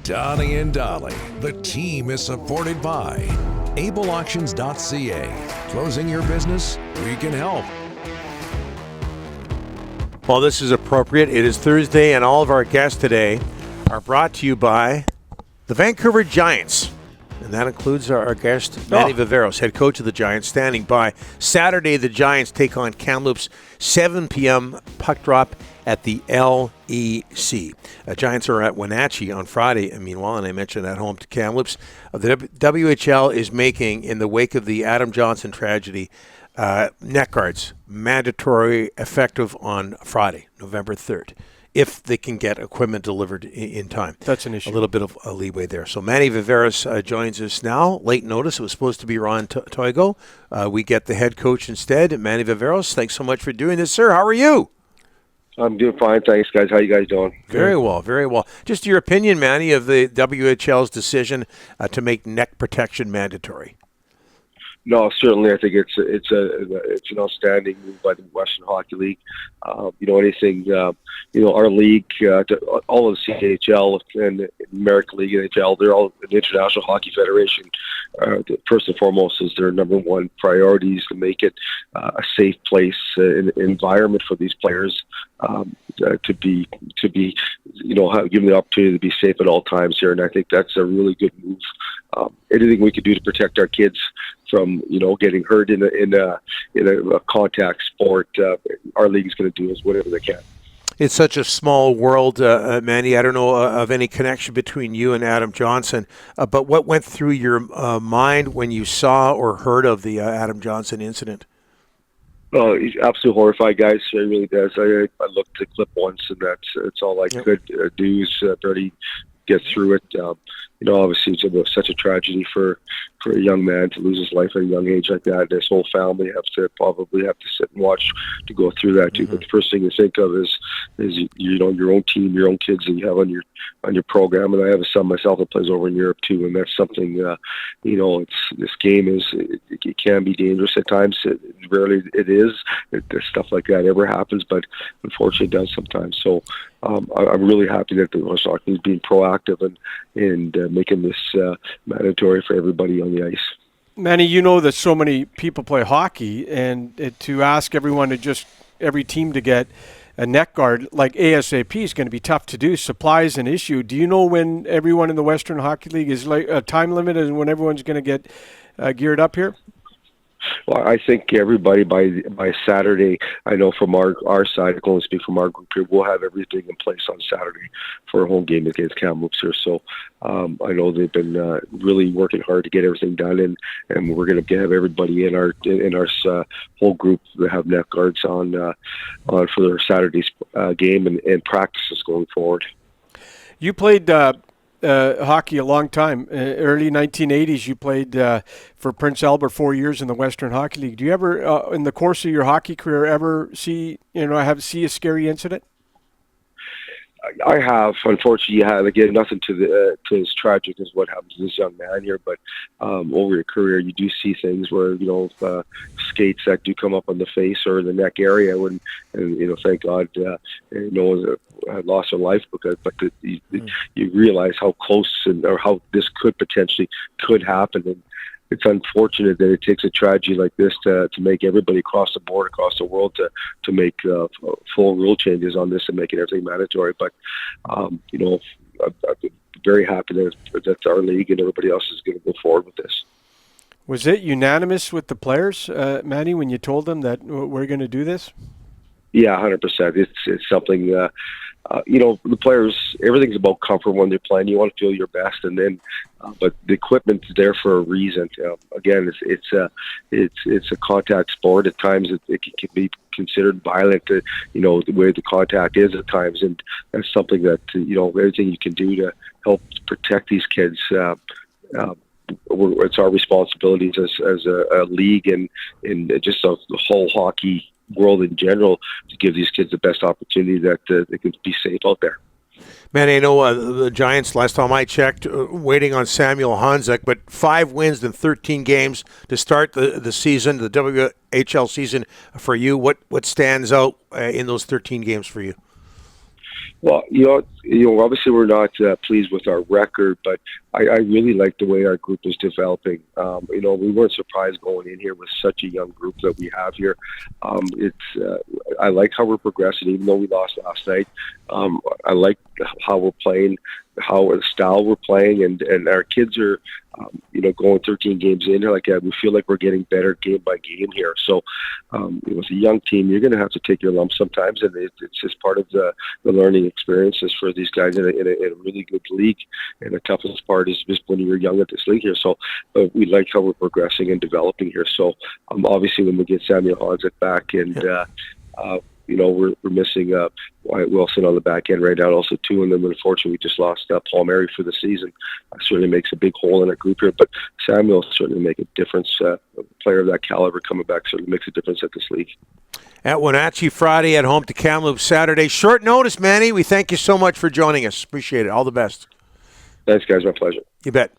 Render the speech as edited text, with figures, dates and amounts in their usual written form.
Donnie and Dolly. The team is supported by ableauctions.ca. Closing your business? We can help. Well, this is appropriate. It is Thursday, and all of our guests today are brought to you by the Vancouver Giants. And that includes our guest, Manny Viveiros, head coach of the Giants, standing by. Saturday, the Giants take on Kamloops, 7 p.m. puck drop at the LEC. Giants are at Wenatchee on Friday, meanwhile, and I mentioned at home to Kamloops. The WHL is making, in the wake of the Adam Johnson tragedy, neck guards mandatory, effective on Friday, November 3rd. If they can get equipment delivered in time. That's an issue. A little bit of a leeway there. So Manny Viveiros joins us now. Late notice. It was supposed to be Ron Toigo. We get the head coach instead. Manny Viveiros, thanks so much for doing this, sir. How are you? I'm doing fine. Thanks, guys. How you guys doing? Very well, very well. Just your opinion, Manny, of the WHL's decision to make neck protection mandatory. No, certainly. I think it's an outstanding move by the Western Hockey League. Anything. Our league, all of the CHL and American League, NHL, they're all the International Hockey Federation. First and foremost, is their number one priority is to make it a safe place, an environment for these players to be, give them the opportunity to be safe at all times here. And I think that's a really good move. Anything we can do to protect our kids from, getting hurt in a contact sport, our league is going to do is whatever they can. It's such a small world, Manny. I don't know of any connection between you and Adam Johnson, but what went through your mind when you saw or heard of the Adam Johnson incident? Oh, he's absolutely horrified, guys. He really does. I looked at the clip once, and that's all I could do is barely get through it. Obviously, it's such a tragedy for a young man to lose his life at a young age like that. His whole family probably have to sit and watch to go through that too. But the first thing you think of is your own team, your own kids that you have on your program. And I have a son myself that plays over in Europe too, and that's something. This game it can be dangerous at times. Rarely it is. Stuff like that ever happens, but unfortunately it does sometimes. So I'm really happy that the West Hockey is being proactive and making this mandatory for everybody on the ice. Manny, that so many people play hockey, and to ask every team to get a neck guard like ASAP is going to be tough to do. Supply is an issue. Do you know when everyone in the Western Hockey League is like a time limit and when everyone's going to get geared up here? Well, I think everybody by Saturday, I know from our side, I can only speak from our group here, we'll have everything in place on Saturday for a home game against Kamloops here. So I know they've been really working hard to get everything done, and we're going to have everybody in our whole group that have neck guards on for their Saturday's game and practices going forward. You played hockey a long time. Early 1980s, you played for Prince Albert 4 years in the Western Hockey League. Do you ever, in the course of your hockey career, ever see a scary incident? I have, unfortunately, again, nothing to as tragic as what happened to this young man here, but over your career, you do see things where, skates that do come up on the face or the neck area and thank God, no one had lost their life you realize how close or how this could happen. And it's unfortunate that it takes a tragedy like this to make everybody across the board, across the world, to make full rule changes on this and making everything mandatory. But, I'm very happy that our league and everybody else is going to go forward with this. Was it unanimous with the players, Manny, when you told them that we're going to do this? Yeah, 100%. It's something, the players, everything's about comfort when they're playing. You want to feel your best, and then, but the equipment's there for a reason. Again, it's a contact sport. At times, it can be considered violent. The way the contact is at times, and that's something that everything you can do to help protect these kids. It's our responsibilities as a league and just the whole hockey world in general to give these kids the best opportunity that they can be safe out there. Manny, I know the Giants, last time I checked, waiting on Samuel Honzek, but 5 wins in 13 games to start the season, the WHL season for you. What stands out in those 13 games for you? Well, obviously we're not pleased with our record, but I really like the way our group is developing. We weren't surprised going in here with such a young group that we have here. I like how we're progressing, even though we lost last night. I like how we're playing, how the style we're playing, and our kids are, going 13 games in here. We feel like we're getting better game by game here. So, with a young team, you're going to have to take your lumps sometimes, and it's just part of the learning experiences for these guys in a really good league. And the toughest part is just when you're young at this league here. So, we like how we're progressing and developing here. So, obviously, when we get Samuel Honzek back and we're missing Wyatt Wilson on the back end right now also too, and then unfortunately we just lost Paul Mary for the season. Certainly makes a big hole in our group here, but Samuel certainly make a difference. A player of that caliber coming back certainly makes a difference at this league. At Wenatchee Friday, at home to Kamloops Saturday. Short notice, Manny. We thank you so much for joining us. Appreciate it. All the best. Thanks, guys. My pleasure. You bet.